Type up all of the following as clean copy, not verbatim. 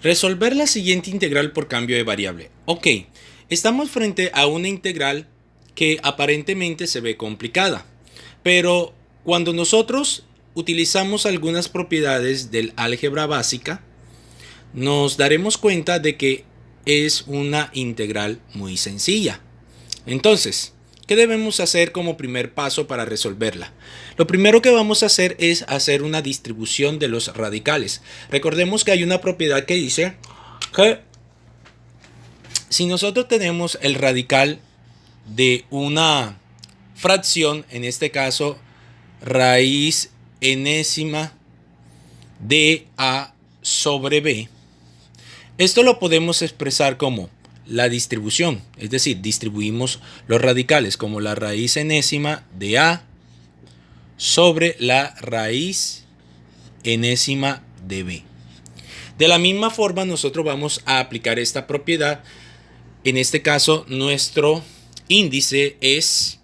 Resolver la siguiente integral por cambio de variable. Ok, estamos frente a una integral que aparentemente se ve complicada, pero cuando nosotros utilizamos algunas propiedades del álgebra básica, nos daremos cuenta de que es una integral muy sencilla. Entonces, ¿qué debemos hacer como primer paso para resolverla? Lo primero que vamos a hacer es hacer una distribución de los radicales. Recordemos que hay una propiedad que dice que si nosotros tenemos el radical de una fracción, en este caso raíz enésima de a sobre b, esto lo podemos expresar como la distribución, es decir, distribuimos los radicales como la raíz enésima de a sobre la raíz enésima de b. De la misma forma, nosotros vamos a aplicar esta propiedad. En este caso, nuestro índice es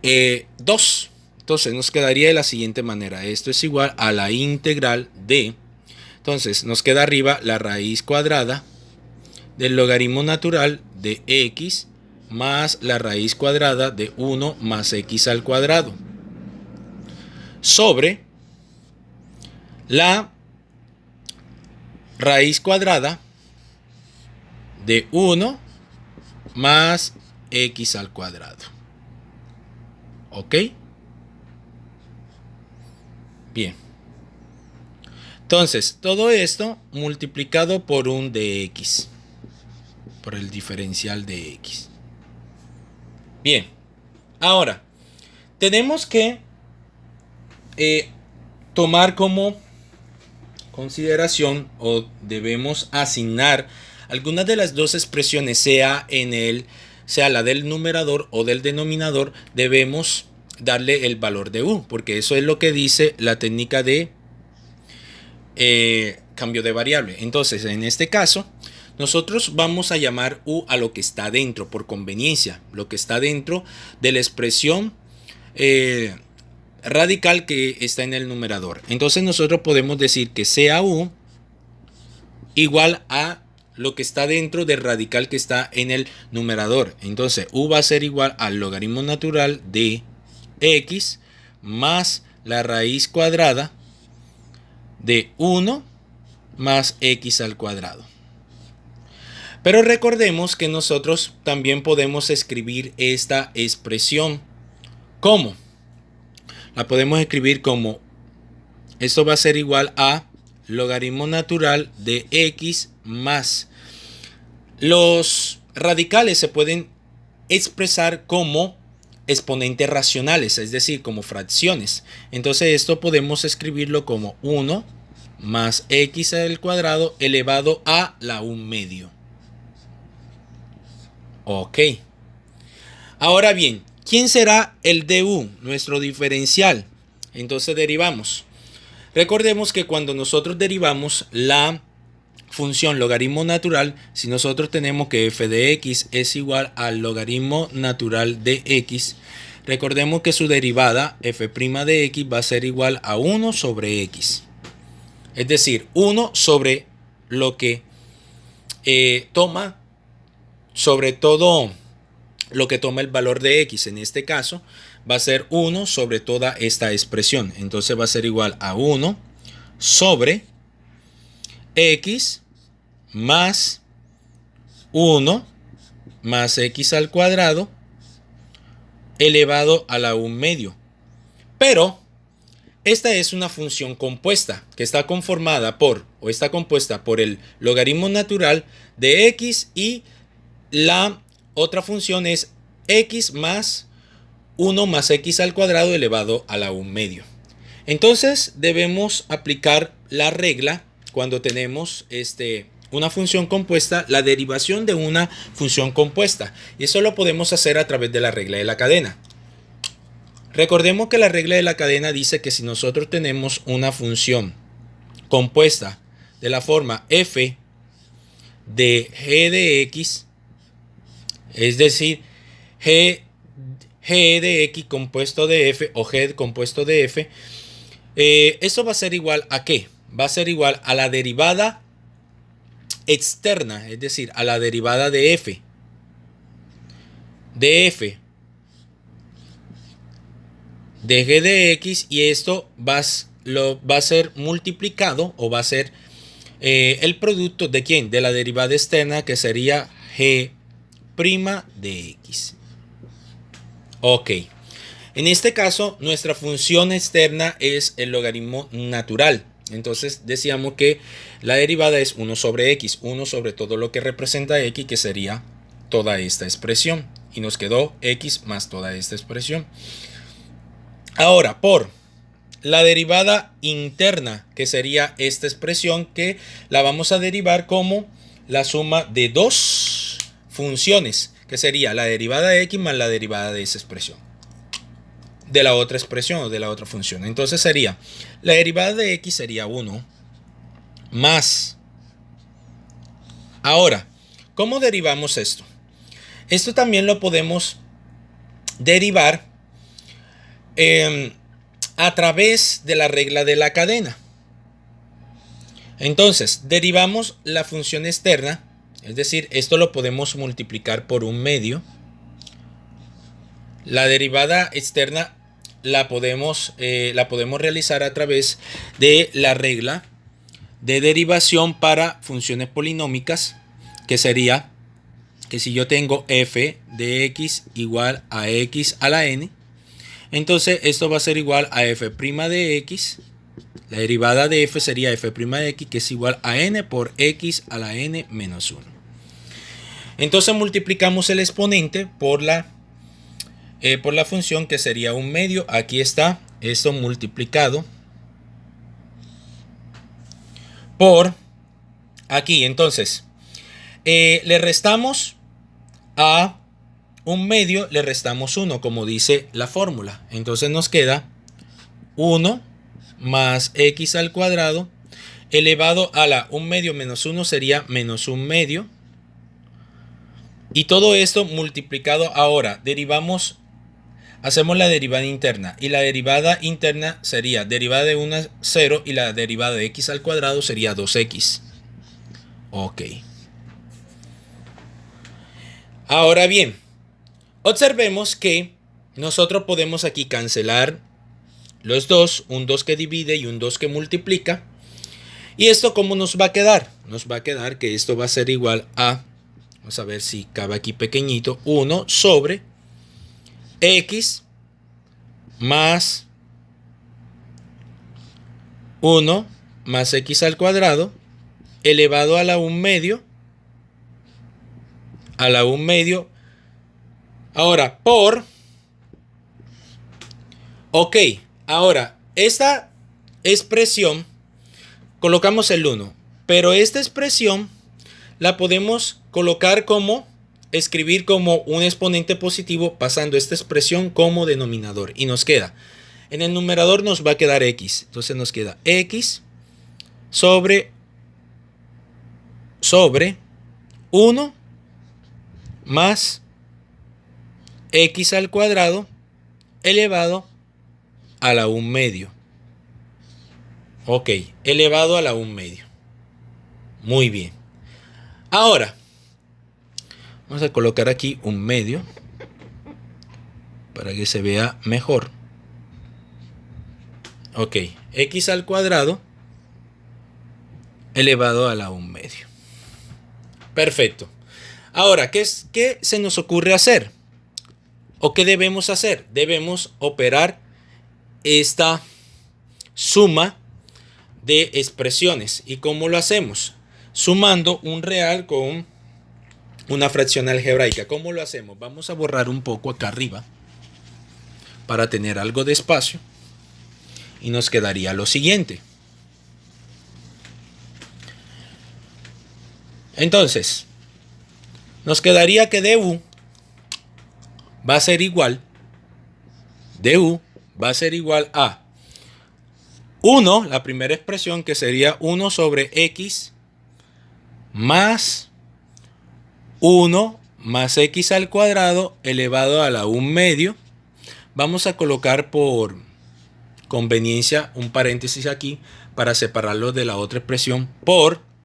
2. Entonces, nos quedaría de la siguiente manera. Esto es igual a la integral de... Entonces, nos queda arriba la raíz cuadrada del logaritmo natural de x más la raíz cuadrada de 1 más x al cuadrado sobre la raíz cuadrada de 1 más x al cuadrado. ¿Ok? Bien. Entonces, todo esto multiplicado por un de x, por el diferencial de x. Bien. Ahora, tenemos que tomar como consideración o debemos asignar algunas de las dos expresiones, sea la del numerador o del denominador, debemos darle el valor de u, porque eso es lo que dice la técnica de cambio de variable. Entonces, en este caso, nosotros vamos a llamar u a lo que está dentro, por conveniencia, lo que está dentro de la expresión radical que está en el numerador. Entonces nosotros podemos decir que sea u igual a lo que está dentro del radical que está en el numerador. Entonces u va a ser igual al logaritmo natural de x más la raíz cuadrada de 1 más x al cuadrado. Pero recordemos que nosotros también podemos escribir esta expresión. ¿Cómo? La podemos escribir como, esto va a ser igual a logaritmo natural de x más. Los radicales se pueden expresar como exponentes racionales, es decir, como fracciones. Entonces esto podemos escribirlo como 1 más x al cuadrado elevado a la 1 medio. Ok. Ahora bien, ¿quién será el du, nuestro diferencial? Entonces derivamos. Recordemos que cuando nosotros derivamos la función logaritmo natural, si nosotros tenemos que f de x es igual al logaritmo natural de x, recordemos que su derivada f' de x va a ser igual a 1 sobre x. Es decir, 1 sobre lo que toma, sobre todo lo que toma el valor de x, en este caso va a ser 1 sobre toda esta expresión. Entonces va a ser igual a 1 sobre x más 1 más x al cuadrado elevado a la 1 medio. Pero esta es una función compuesta que está conformada por, o está compuesta por el logaritmo natural de x y la otra función es x más 1 más x al cuadrado elevado a la 1 medio. Entonces debemos aplicar la regla cuando tenemos una función compuesta, la derivación de una función compuesta. Y eso lo podemos hacer a través de la regla de la cadena. Recordemos que la regla de la cadena dice que si nosotros tenemos una función compuesta de la forma f de g de x, es decir, g de x compuesto de f o g compuesto de f, esto va a ser igual a ¿qué? Va a ser igual a la derivada externa, es decir, a la derivada de f de g de x, y esto va a ser multiplicado, o va a ser el producto de ¿quién? De la derivada externa, que sería g' de x. Ok. En este caso, nuestra función externa es el logaritmo natural. Entonces decíamos que la derivada es 1 sobre x, 1 sobre todo lo que representa x, que sería toda esta expresión. Y nos quedó x más toda esta expresión. Ahora, por la derivada interna, que sería esta expresión, que la vamos a derivar como la suma de dos funciones, que sería la derivada de x más la derivada de esa expresión, de la otra expresión o de la otra función. Entonces sería, la derivada de x sería 1 más. Ahora, ¿cómo derivamos esto? Esto también lo podemos derivar a través de la regla de la cadena. Entonces, derivamos la función externa, es decir, esto lo podemos multiplicar por un medio. La derivada externa la podemos realizar a través de la regla de derivación para funciones polinómicas, que sería que si yo tengo f de x igual a x a la n, entonces esto va a ser igual a f' de x. La derivada de f sería f' de x, que es igual a n por x a la n menos 1. Entonces multiplicamos el exponente por la función, que sería un medio. Aquí está esto multiplicado por aquí. Entonces le restamos a un medio, le restamos 1, como dice la fórmula. Entonces nos queda 1 más x al cuadrado elevado a la 1 medio menos 1 sería menos 1 medio. Y todo esto multiplicado. Ahora derivamos, hacemos la derivada interna, y la derivada interna sería derivada de 1 a 0, y la derivada de x al cuadrado sería 2x. Ok. Ahora bien, observemos que nosotros podemos aquí cancelar los dos, un 2 que divide y un 2 que multiplica. ¿Y esto cómo nos va a quedar? Nos va a quedar que esto va a ser igual a, vamos a ver si cabe aquí pequeñito, 1 sobre x más 1 más x al cuadrado elevado a la 1 medio, ahora por, ok, ahora esta expresión colocamos el 1, pero esta expresión la podemos colocar como, escribir como un exponente positivo, pasando esta expresión como denominador, y nos queda, en el numerador nos va a quedar x, entonces nos queda x sobre 1 más x al cuadrado elevado a la 1 medio. Ok, elevado a la 1 medio. Muy bien. Ahora, vamos a colocar aquí 1 medio para que se vea mejor. Ok, x al cuadrado elevado a la 1 medio. Perfecto. Ahora, ¿qué se nos ocurre hacer? ¿O qué debemos hacer? Debemos operar esta suma de expresiones. ¿Y cómo lo hacemos? Sumando un real con una fracción algebraica. ¿Cómo lo hacemos? Vamos a borrar un poco acá arriba para tener algo de espacio. Y nos quedaría lo siguiente. Entonces, nos quedaría que du va a ser igual a 1, la primera expresión, que sería 1 sobre x más 1 más x al cuadrado elevado a la 1 medio. Vamos a colocar por conveniencia un paréntesis aquí para separarlo de la otra expresión, por